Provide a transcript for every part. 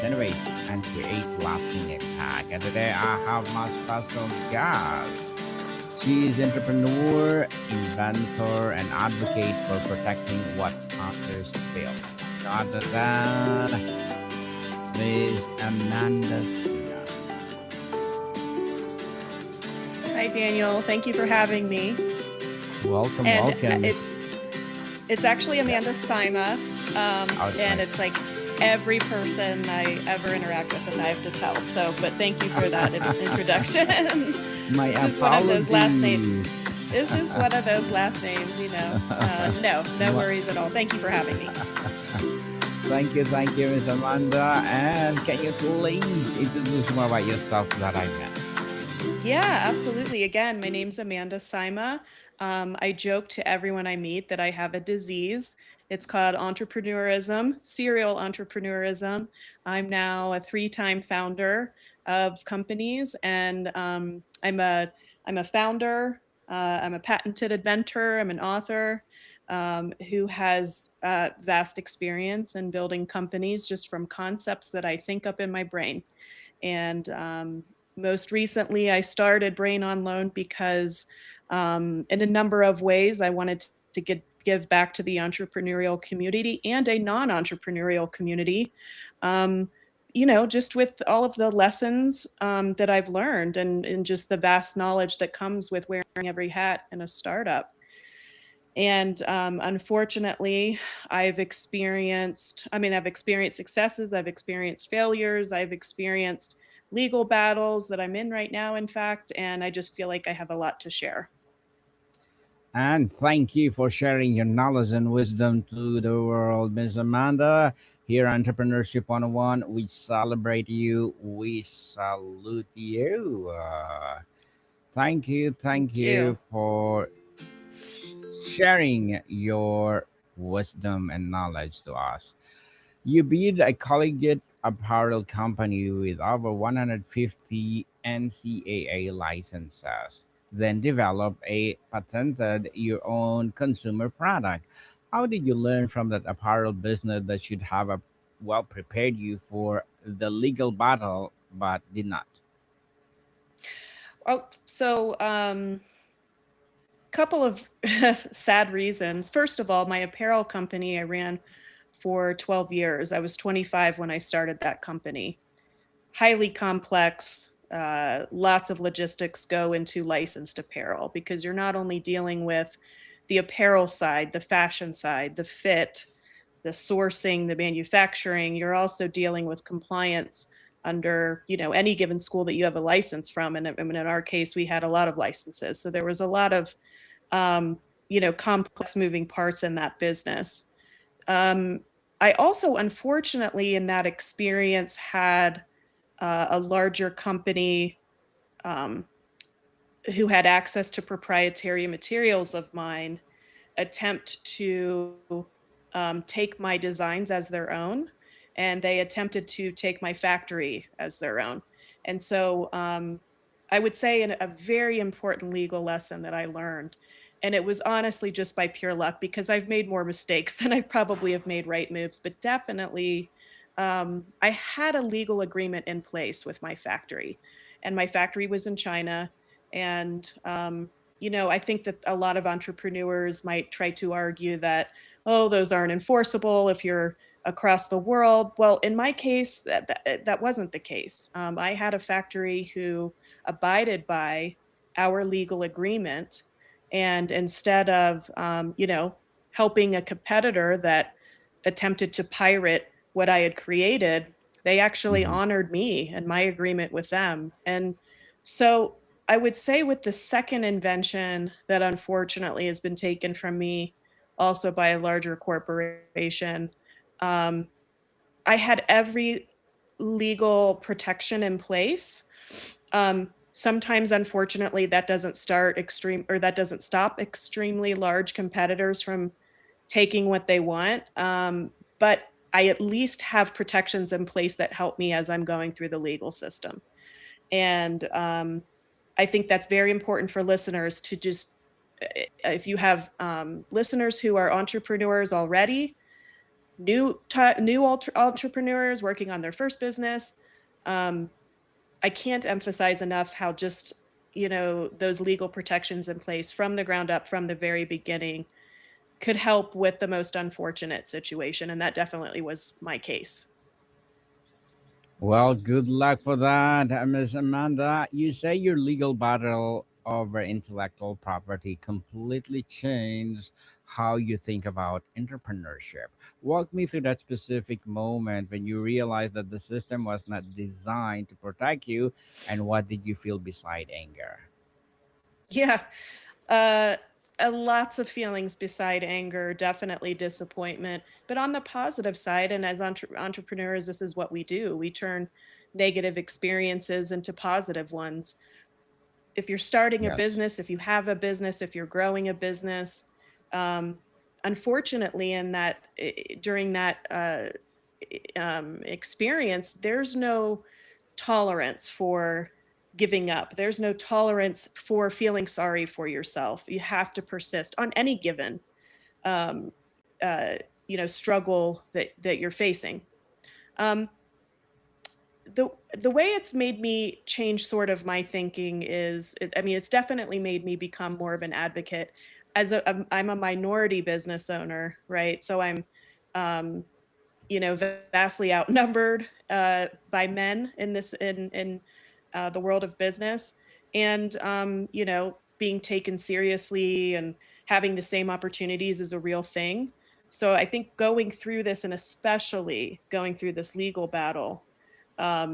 innovate, and create lasting impact. And today I have my special guest. She is entrepreneur, inventor, and advocate for protecting what others build. Other than Miss Amanda Sima. Hi, Daniel. Thank you for having me. Welcome, And welcome. it's actually Yeah, Amanda Sima, and outside. it's like every person I ever interact with, and I have to tell. So, but thank you for that introduction. My It's just one of those last names. apologies. It's just one of those last names. No My- worries at all. Thank you for having me. thank you, Miss Amanda. And can you please introduce more about yourself that I met? Yeah, absolutely. Again, my name's Amanda Sima. I joke to everyone I meet that I have a disease. It's called entrepreneurism, serial entrepreneurism. I'm now a three-time founder of companies, and I'm a founder. I'm a patented inventor. I'm an author who has vast experience in building companies just from concepts that I think up in my brain. And most recently, I started Brain on Loan because, in a number of ways, I wanted to give back to the entrepreneurial community and a non-entrepreneurial community. Um, just with all of the lessons that I've learned and just the vast knowledge that comes with wearing every hat in a startup. And unfortunately, I've experienced successes, I've experienced failures, I've experienced legal battles that I'm in right now, in fact, and I just feel like I have a lot to share. And thank you for sharing your knowledge and wisdom to the world, Miss Amanda. Here, Entrepreneurship 101, we celebrate you, we salute you. Thank Thank you. you for sharing your wisdom and knowledge to us. You build a collegiate apparel company with over 150 NCAA licenses, then develop a patented your own consumer product. How did you learn from that apparel business that should have well prepared you for the legal battle but did not? So, couple of sad reasons. First of all, my apparel company I ran for 12 years. I was 25 when I started that company. Highly complex. Lots of logistics go into licensed apparel because you're not only dealing with the apparel side, the fashion side, the fit, the sourcing, the manufacturing, you're also dealing with compliance under any given school that you have a license from. And I mean, in our case, we had a lot of licenses, so there was a lot of um, complex moving parts in that business. Um, I also, unfortunately, in that experience, had a larger company um, who had access to proprietary materials of mine attempt to take my designs as their own, and they attempted to take my factory as their own. And so I would say a very important legal lesson that I learned. And it was honestly just by pure luck because I've made more mistakes than I probably have made right moves, but definitely I had a legal agreement in place with my factory, and my factory was in China. And I think that a lot of entrepreneurs might try to argue that, oh, those aren't enforceable if you're across the world. Well, in my case, that wasn't the case. I had a factory who abided by our legal agreement, and instead of helping a competitor that attempted to pirate what I had created, they actually Mhm. honored me and my agreement with them. And so I would say with the second invention that unfortunately has been taken from me also by a larger corporation, um, I had every legal protection in place. Sometimes, unfortunately, that doesn't stop extremely large competitors from taking what they want. But I at least have protections in place that help me as I'm going through the legal system. And I think that's very important for listeners to if you have listeners who are entrepreneurs already, entrepreneurs working on their first business. Um, I can't emphasize enough how just, those legal protections in place from the ground up, from the very beginning, could help with the most unfortunate situation, and that definitely was my case. Well, good luck for that, Miss Amanda. You say your legal battle over intellectual property completely changed how you think about entrepreneurship. Walk me through that specific moment when you realized that the system was not designed to protect you, and what did you feel beside anger? Yeah, uh, lots of feelings beside anger, definitely disappointment, but on the positive side, and as entrepreneurs, this is what we do. We turn negative experiences into positive ones. If you're starting a Yes. business, if you have a business, if you're growing a business, um, unfortunately, in that during that experience, there's no tolerance for giving up. There's no tolerance for feeling sorry for yourself. You have to persist on any given um, uh, struggle that you're facing. Um, the way it's made me change sort of my thinking is I mean, it's definitely made me become more of an advocate. I'm a minority business owner, right? So I'm um, vastly outnumbered by men in the world of business, and being taken seriously and having the same opportunities is a real thing. So I think going through this, and especially going through this legal battle,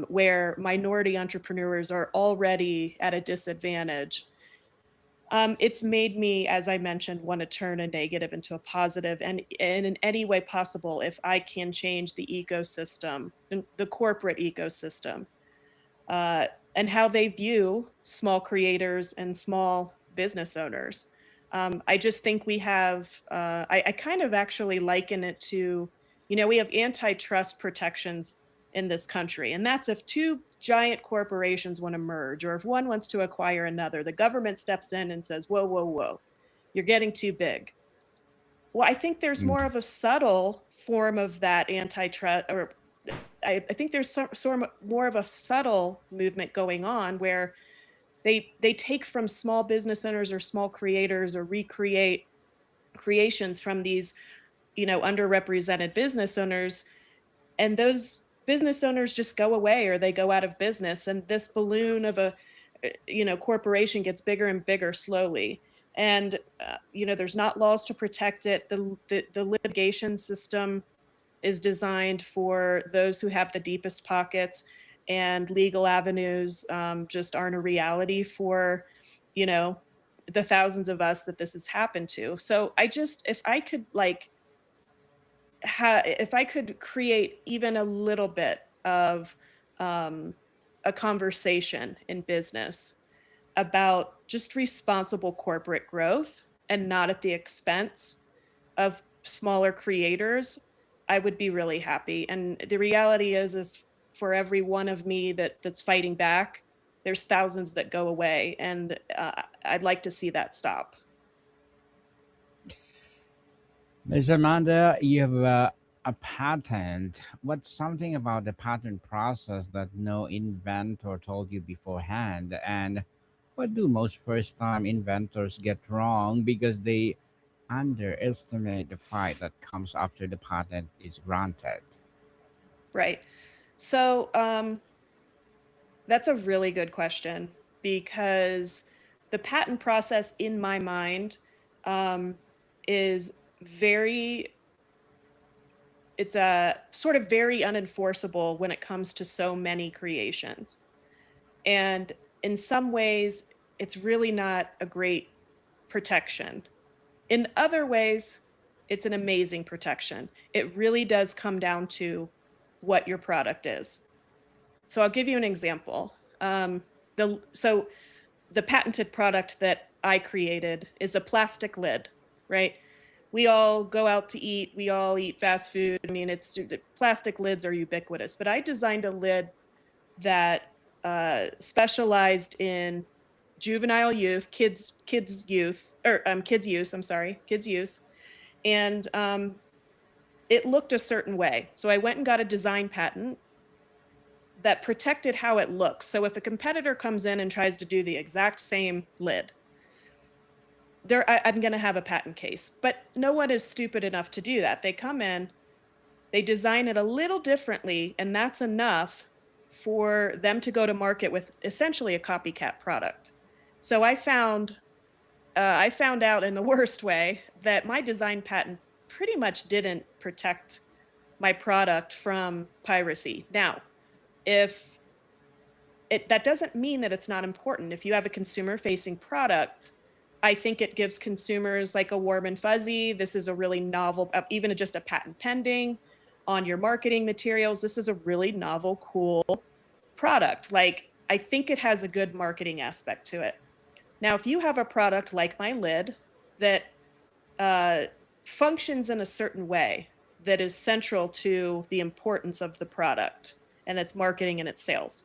where minority entrepreneurs are already at a disadvantage, it's made me, as I mentioned, want to turn a negative into a positive, and in any way possible, if I can change the ecosystem, the corporate ecosystem, uh, and how they view small creators and small business owners. I just think we have, I kind of actually liken it to, we have antitrust protections in this country. And that's if two giant corporations want to merge, or if one wants to acquire another, the government steps in and says, whoa, whoa, whoa, you're getting too big. Well, I think there's more Mm. of a subtle form of that antitrust, or I think there's sort of more of a subtle movement going on where they take from small business owners or small creators, or recreate creations from these underrepresented business owners, and those business owners just go away or they go out of business, and this balloon of a corporation gets bigger and bigger slowly. And there's not laws to protect it. The litigation system is designed for those who have the deepest pockets, and legal avenues just aren't a reality for you know the thousands of us that this has happened to. So I just, if I could if I could create even a little bit of um, a conversation in business about just responsible corporate growth, and not at the expense of smaller creators, I would be really happy. And the reality is for every one of me that's fighting back, there's thousands that go away, and I'd like to see that stop. Miss Amanda, you have a patent. What's something about the patent process that no inventor told you beforehand? And what do most first time inventors get wrong because they underestimate the fight that comes after the patent is granted? Right. So that's a really good question, because the patent process in my mind um, is very, it's a sort of very unenforceable when it comes to so many creations. And in some ways, it's really not a great protection. In other ways, it's an amazing protection. It really does come down to what your product is. So I'll give you an example. The patented product that I created is a plastic lid, right? We all go out to eat, we all eat fast food. I mean, it's plastic lids are ubiquitous, but I designed a lid that specialized in juvenile youth, kids use. I'm sorry, kids use, and it looked a certain way. So I went and got a design patent that protected how it looks. So if a competitor comes in and tries to do the exact same lid, I'm going to have a patent case. But no one is stupid enough to do that. They come in, they design it a little differently, and that's enough for them to go to market with essentially a copycat product. So I found out in the worst way that my design patent pretty much didn't protect my product from piracy. Now, if that doesn't mean that it's not important. If you have a consumer facing product, I think it gives consumers like a warm and fuzzy. This is a really novel, even just a patent pending on your marketing materials. This is a really novel, cool product. Like, I think it has a good marketing aspect to it. Now, if you have a product like my lid that uh, functions in a certain way that is central to the importance of the product and its marketing and its sales,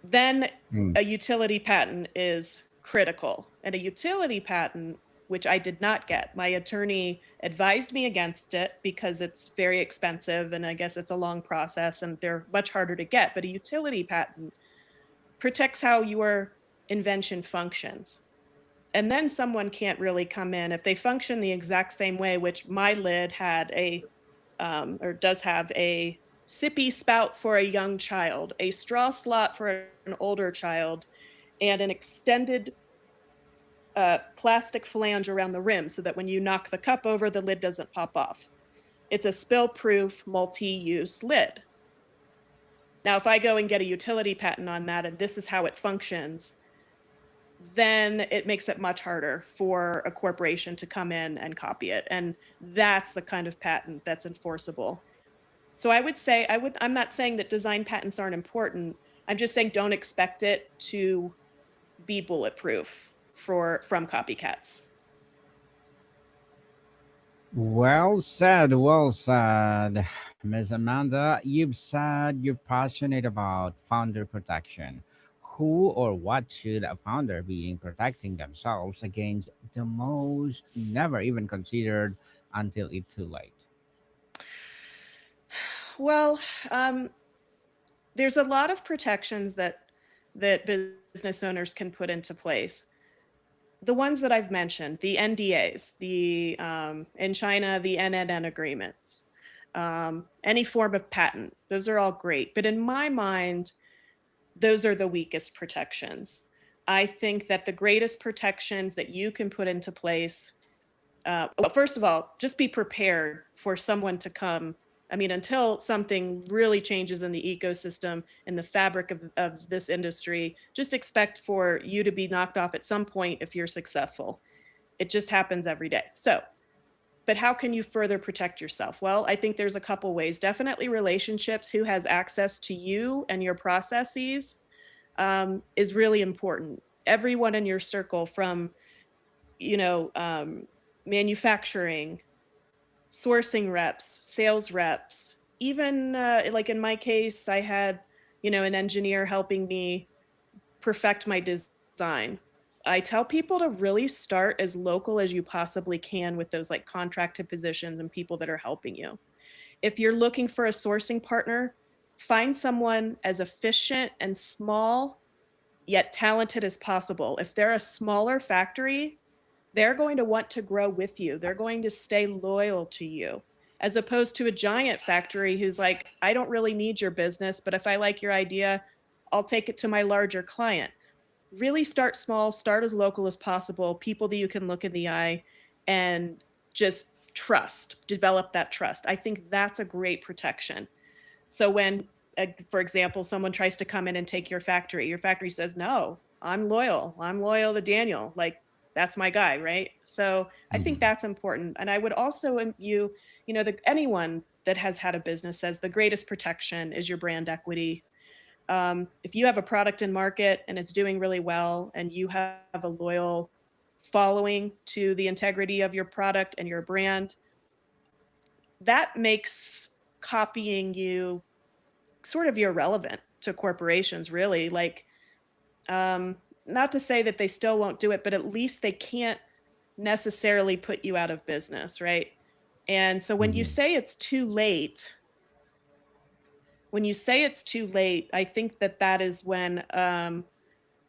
then Mm. a utility patent is critical. And a utility patent, which I did not get, my attorney advised me against it because it's very expensive and I guess it's a long process and they're much harder to get. But a utility patent protects how your invention functions. And then someone can't really come in if they function the exact same way, which my lid had or does have a sippy spout for a young child, a straw slot for an older child, and an extended plastic flange around the rim so that when you knock the cup over, the lid doesn't pop off. It's a spill proof, multi use lid. Now, if I go and get a utility patent on that and this is how it functions, then it makes it much harder for a corporation to come in and copy it. And that's the kind of patent that's enforceable. So I would say I'm not saying that design patents aren't important. I'm just saying don't expect it to be bulletproof from copycats. Well said, well said, Ms. Amanda. You've said you're passionate about founder protection. Who or what should a founder be in protecting themselves against the most never even considered until it's too late? Well, um, there's a lot of protections that business owners can put into place. The ones that I've mentioned, the NDAs, the in China, the NNN agreements, any form of patent, those are all great. But in my mind, those are the weakest protections. I think that the greatest protections that you can put into place, well, first of all, just be prepared for someone to come. I mean, until something really changes in the ecosystem and the fabric of this industry, just expect for you to be knocked off at some point if you're successful. It just happens every day. So, but how can you further protect yourself? Well, I think there's a couple ways. Definitely relationships, who has access to you and your processes, is really important. Everyone in your circle, from you know um, manufacturing, sourcing reps, sales reps, even like in my case, I had an engineer helping me perfect my design. I tell people to really start as local as you possibly can with those like contracted positions and people that are helping you. If you're looking for a sourcing partner, find someone as efficient and small yet talented as possible. If they're a smaller factory, they're going to want to grow with you. They're going to stay loyal to you, as opposed to a giant factory who's like, I don't really need your business, but if I like your idea, I'll take it to my larger client. Really start small, start as local as possible, people that you can look in the eye and just trust, develop that trust. I think that's a great protection. So when, for example, someone tries to come in and take your factory says, no, I'm loyal. I'm loyal to Daniel. Like, that's my guy, right? So I think Mhm. that's important. And I would also anyone that has had a business says the greatest protection is your brand equity. If you have a product in market and it's doing really well and you have a loyal following to the integrity of your product and your brand, that makes copying you sort of irrelevant to corporations, really. Like, not to say that they still won't do it, but at least they can't necessarily put you out of business, right? And so when you Mhm. say it's too late, I think that that is when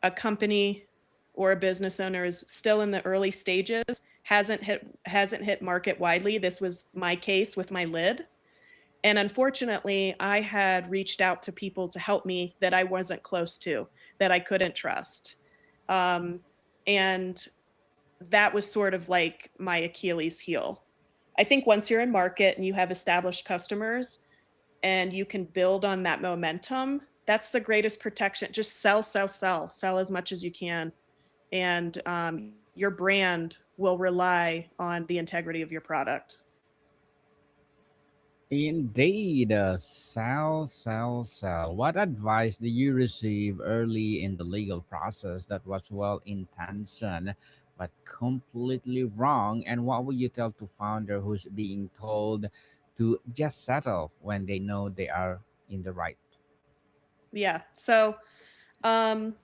a company or a business owner is still in the early stages, hasn't hit market widely. This was my case with my lid. And unfortunately, I had reached out to people to help me that I wasn't close to, that I couldn't trust. Um, and that was sort of like my Achilles heel. I think once you're in market and you have established customers and you can build on that momentum, that's the greatest protection. Just sell, sell, sell, sell as much as you can. And your brand will rely on the integrity of your product. Indeed, sell, sell, sell. What advice did you receive early in the legal process that was well intentioned but completely wrong? And what would you tell to founder who's being told to just settle when they know they are in the right? Yeah. So um,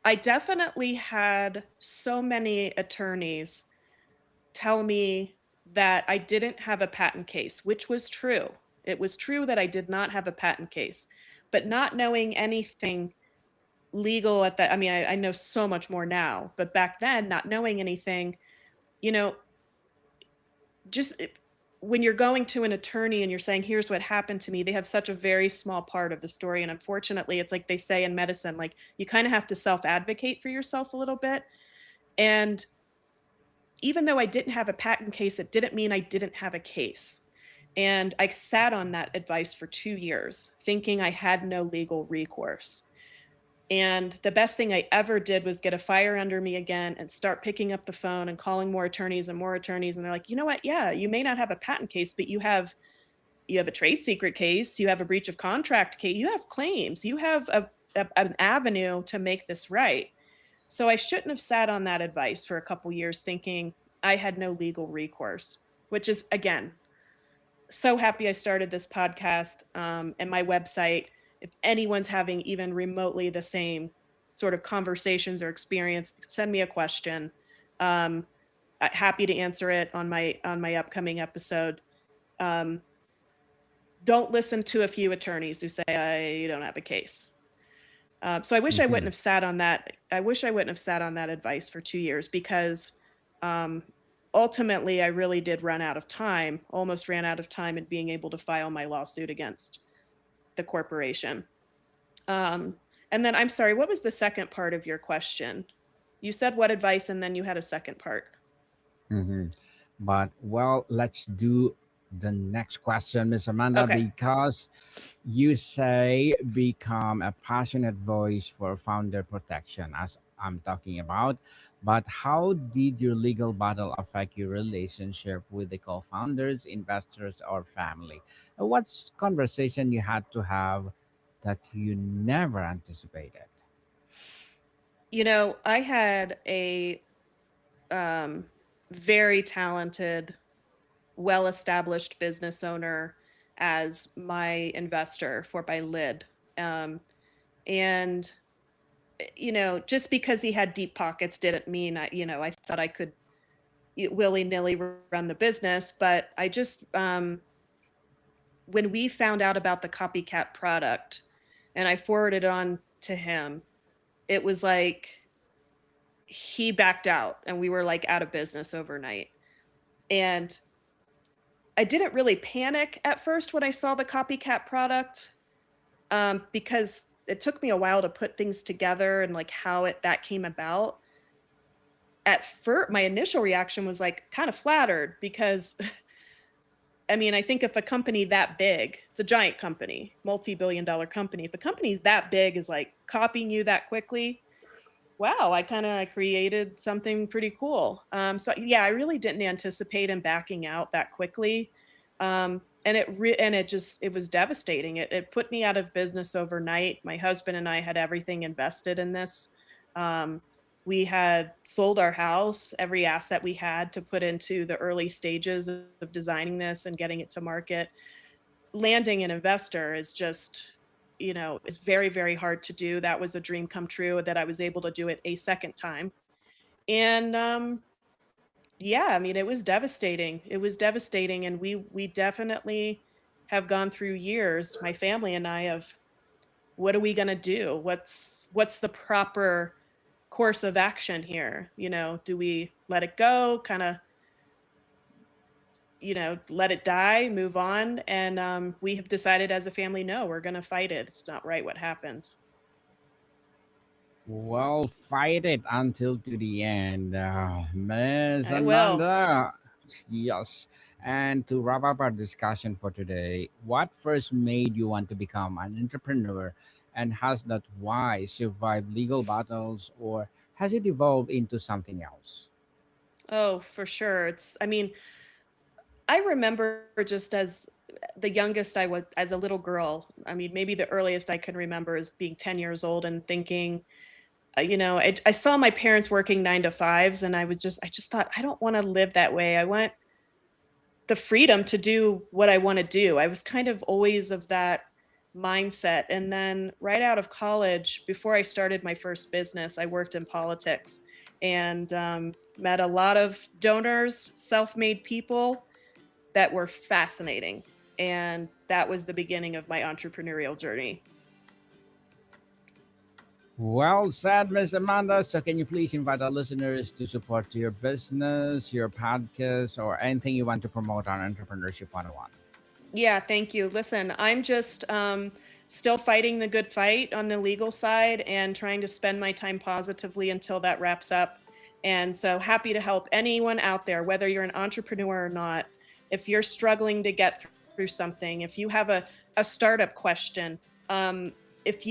I definitely had so many attorneys tell me that I didn't have a patent case, which was true. It was true that I did not have a patent case, but not knowing anything legal at that, I mean, I know so much more now, but back then, not knowing anything, you know, just when you're going to an attorney and you're saying, here's what happened to me, they have such a very small part of the story. And unfortunately, it's like they say in medicine, like you kind of have to self advocate for yourself a little bit. And even though I didn't have a patent case, it didn't mean I didn't have a case. And I sat on that advice for 2 years, thinking I had no legal recourse. And the best thing I ever did was get a fire under me again and start picking up the phone and calling more attorneys and more attorneys. And they're like, you know what? Yeah, you may not have a patent case, but you have a trade secret case, you have a breach of contract case, you have claims, you have an avenue to make this right. So I shouldn't have sat on that advice for a couple years thinking I had no legal recourse, which is again so happy I started this podcast and my website. If anyone's having even remotely the same sort of conversations or experience, send me a question. Um, Happy to answer it on my upcoming episode. Um, don't listen to a few attorneys who say I don't have a case. So I wish I wouldn't Mhm. have sat on that. I wish I wouldn't have sat on that advice for 2 years because um, ultimately I really did run out of time, almost ran out of time in being able to file my lawsuit against the corporation. Um, and then I'm sorry, what was the second part of your question? You said what advice, and then you had a second part. Mhm. But well, let's do the next question, Miss Amanda, Okay. because you say become a passionate voice for founder protection, as I'm talking about. But how did your legal battle affect your relationship with the co founders, investors, or family? And what's conversation you had to have that you never anticipated? I had a um, very talented, well established business owner as my investor for my lid. Um, and, just because he had deep pockets didn't mean I thought I could willy nilly run the business. But I just, when we found out about the copycat product and I forwarded it on to him, it was like he backed out and we were like out of business overnight. And I didn't really panic at first when I saw the copycat product, because it took me a while to put things together and like how that came about. At first, my initial reaction was like kind of flattered because I mean, I think if a company that big, it's a giant company, multi-billion dollar company. If a company that big is like copying you that quickly, wow, I kind of created something pretty cool. So yeah, I really didn't anticipate him backing out that quickly. And it was devastating. It put me out of business overnight. My husband and I had everything invested in this. Um, we had sold our house, every asset we had to put into the early stages of designing this and getting it to market. Landing an investor is just, is very, very hard to do. That was a dream come true that I was able to do it a second time. And Yeah, I mean, it was devastating. It was devastating, and we definitely have gone through years, my family and I, of what are we gonna do? What's the proper course of action here? You know, do we let it go, kinda, let it die, move on? And we have decided as a family, no, we're gonna fight it. It's not right what happened. Well, fight it until to the end, Miss I will. Amanda. Yes. And to wrap up our discussion for today, what first made you want to become an entrepreneur, and has that why survived legal battles, or has it evolved into something else? Oh, for sure. I mean, I remember just as the youngest I was as a little girl. I mean, maybe the earliest I can remember is being 10 years old and thinking, I saw my parents working 9 to 5s, and I just thought, I don't want to live that way. I want the freedom to do what I want to do. I was kind of always of that mindset. And then right out of college, before I started my first business, I worked in politics and met a lot of donors, self made people that were fascinating. And that was the beginning of my entrepreneurial journey. Well said, Miss Amanda. So, can you please invite our listeners to support your business, your podcast, or anything you want to promote on Entrepreneurship 101? Yeah, thank you. Listen, I'm just still fighting the good fight on the legal side and trying to spend my time positively until that wraps up. And so happy to help anyone out there, whether you're an entrepreneur or not. If you're struggling to get through something, if you have a startup question, if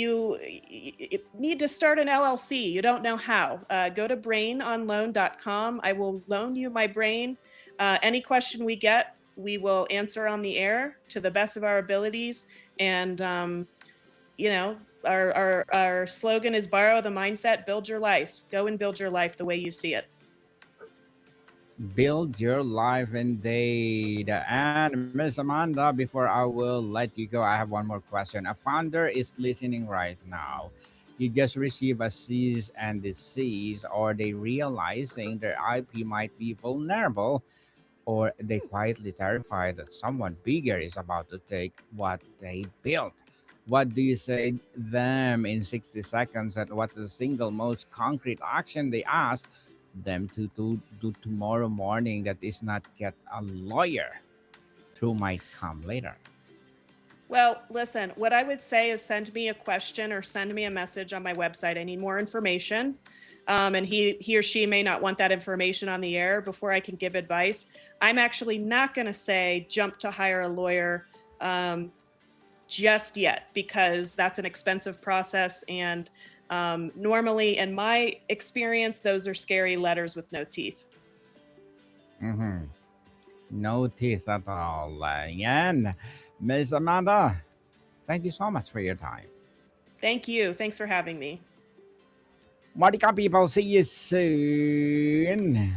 need to start an LLC, you don't know how, go to brainonloan.com. I will loan you my brain. Any question we get, we will answer on the air to the best of our abilities. And, our slogan is borrow the mindset, build your life. Go and build your life the way you see it. Build your life indeed. And Miss Amanda, before I will let you go, I have one more question. A founder is listening right now. You just receive a cease and desist, or they realizing their IP might be vulnerable, or they quietly terrified that someone bigger is about to take what they built. What do you say them in 60 seconds, and what's the single most concrete action they ask them to do tomorrow morning that is not get a lawyer through might come later? Well, listen, what I would say is send me a question or send me a message on my website. I need more information. And he or she may not want that information on the air before I can give advice. I'm actually not going to say jump to hire a lawyer just yet, because that's an expensive process. And normally, in my experience, those are scary letters with no teeth. Mm-hmm. No teeth at all. And Miss Amanda, thank you so much for your time. Thank you. Thanks for having me. Martica people, see you soon.